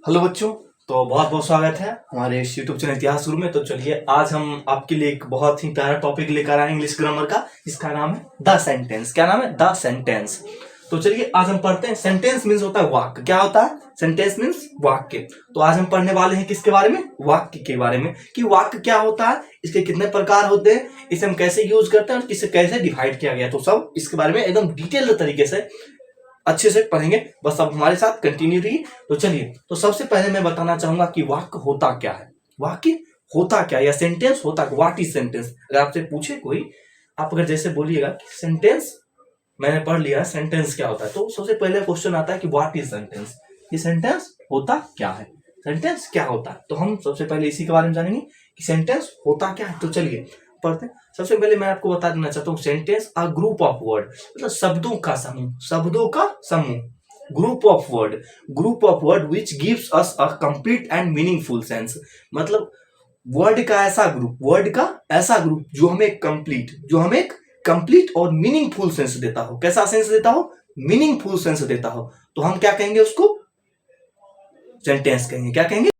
Hello बच्चों। तो बहुत बहुत स्वागत है हमारे इस यूट्यूब चैनल इतिहास गुरु में। तो चलिए आज हम आपके लिए एक बहुत ही प्यारा टॉपिक लेकर आए इंग्लिश ग्रामर का। इसका नाम है द सेंटेंस। क्या नाम है? The sentence. तो चलिए आज हम पढ़ते हैं। सेंटेंस मीन्स होता है वाक्य। क्या होता है? सेंटेंस मीन्स वाक्य। तो आज हम पढ़ने वाले हैं किसके बारे में? वाक्य के बारे में, कि वाक्य क्या होता है, इसके कितने प्रकार होते हैं, इसे हम कैसे यूज करते हैं और इसे कैसे डिवाइड किया गया। तो सब इसके बारे में एकदम डिटेल तरीके से अच्छे से पढ़ेंगे। बस अब हमारे साथ कंटिन्यू रहिए। तो चलिए, तो सबसे पहले मैं बताना चाहूंगा कि वाक्य होता क्या है। वाक्य होता क्या, या सेंटेंस होता, व्हाट इज सेंटेंस। अगर आपसे पूछे कोई, आप अगर जैसे बोलिएगा कि सेंटेंस मैंने पढ़ लिया, सेंटेंस क्या होता है, तो सबसे पहले क्वेश्चन आता है कि व्हाट इज सेंटेंस। ये सेंटेंस होता क्या है, सेंटेंस क्या होता है। तो हम सबसे पहले इसी के बारे में जानेंगे कि सेंटेंस होता क्या है। तो चलिए पढ़ते हैं। सबसे पहले मैं आपको बता देना चाहता हूँ, sentence a group of word, मतलब शब्दों का समूह, शब्दों का समूह। Group of word which gives us a complete and meaningful sense. मतलब वर्ड का ऐसा ग्रुप जो हमें कंप्लीट और मीनिंगफुल सेंस देता हो। कैसा सेंस देता हो? मीनिंगफुल सेंस देता हो। तो हम क्या कहेंगे उसको? सेंटेंस कहेंगे। क्या कहेंगे?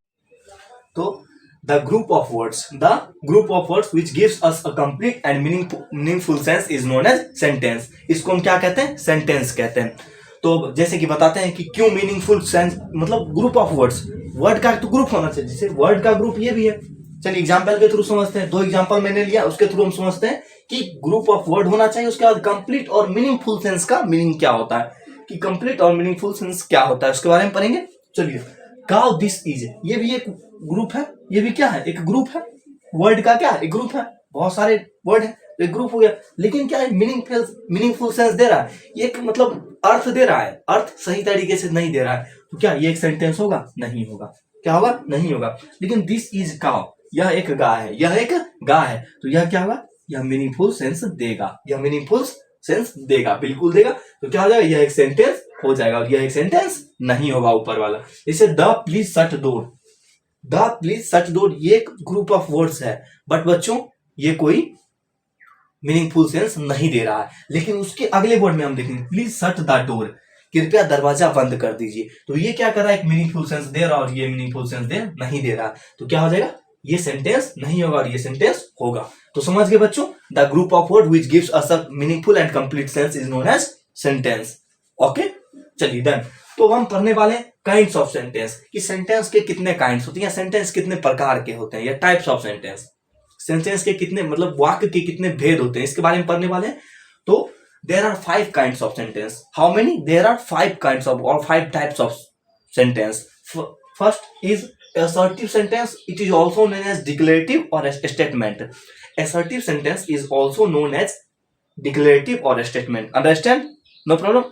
तो the group of words which gives us a complete and meaningful sense is known as sentence. इसको हम क्या कहते हैं? सेंटेंस कहते हैं। तो जैसे कि बताते हैं कि क्यों मीनिंगफुल सेंस, मतलब ग्रुप ऑफ वर्ड्स, वर्ड का तो ग्रुप होना चाहिए, जैसे वर्ड का ग्रुप ये भी है। चलिए एग्जाम्पल के थ्रू समझते हैं। 2 एग्जाम्पल मैंने लिया, उसके थ्रू हम समझते हैं कि ग्रुप ऑफ वर्ड होना चाहिए। उसके बाद कंप्लीट और मीनिंगफुल सेंस का मीनिंग क्या होता है, कि कंप्लीट और मीनिंगफुल सेंस क्या होता है, उसके बारे में पढ़ेंगे। चलिए, काउ दिस इज, ये भी एक ग्रुप है। ये भी क्या है? एक ग्रुप है। वर्ड का क्या है? एक ग्रुप है। बहुत सारे वर्ड है, एक ग्रुप हो गया। लेकिन क्या है? मीनिंगफुल सेंस दे रहा है, ये एक मतलब अर्थ दे रहा है, अर्थ सही तरीके से नहीं दे रहा है। तो क्या ये एक सेंटेंस होगा? नहीं होगा। क्या होगा? नहीं होगा। लेकिन दिस इज काउ, यह एक गाय है, यह एक गाय है, तो यह क्या होगा? यह मीनिंगफुल सेंस देगा, यह मीनिंगफुल सेंस देगा, बिल्कुल देगा। तो क्या हो जाएगा? यह एक सेंटेंस हो जाएगा, और यह एक सेंटेंस नहीं होगा ऊपर वाला। जैसे the please shut door, the please shut door, ये एक ग्रुप ऑफ वर्ड्स है, बट बच्चों ये कोई मीनिंगफुल सेंस नहीं दे रहा है। लेकिन उसके अगले वर्ड में हम देखेंगे, प्लीज शट द डोर, कृपया दरवाजा बंद कर दीजिए। तो ये क्या कर रहा है? एक मीनिंगफुल सेंस दे रहा है, और ये मीनिंगफुल सेंस नहीं दे रहा। तो क्या हो जाएगा? ये सेंटेंस नहीं होगा और ये सेंटेंस होगा। तो समझ गए बच्चों? The group of word which gives us a meaningful and complete sense is known as sentence. Okay, चलिए डन। तो हम पढ़ने वाले काइंड्स ऑफ सेंटेंस, कि सेंटेंस के कितने काइंड्स होते हैं, सेंटेंस कितने प्रकार के होते हैं, या टाइप्स ऑफ सेंटेंस, सेंटेंस के कितने मतलब वाक्य के कितने भेद होते हैं, इसके बारे में पढ़ने वाले हैं। तो देयर आर 5 काइंड्स ऑफ सेंटेंस। How many? There are 5 kinds of और 5 types of sentence. First is assertive sentence. It is also known as declarative or statement. Assertive sentence is also known as declarative or statement. Understand? No problem.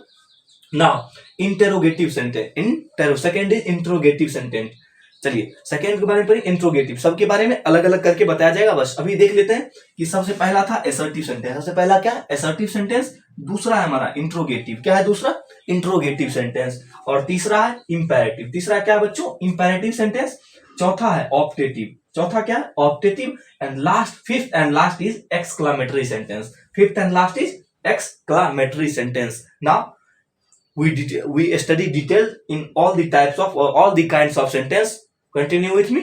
Now interrogative sentence. Second is interrogative sentence. चलिए second के बारे में पढ़िए, interrogative. सबके बारे में अलग अलग करके बताया जाएगा। बस अभी देख लेते हैं कि सबसे पहला था एसर्टिव सेंटेंस। सबसे पहला क्या है? Assertive sentence. दूसरा है हमारा इंट्रोगेटिव। क्या है दूसरा? Interrogative sentence. और तीसरा है इंपेरेटिव। तीसरा क्या है बच्चों? Imperative sentence. चौथा है ऑप्टेटिव। चौथा क्या है? Optative. And last, fifth and last is exclamatory sentence. Fifth and last is exclamatory sentence. Now we study detail in all the types of all the kinds of sentence. Continue with me.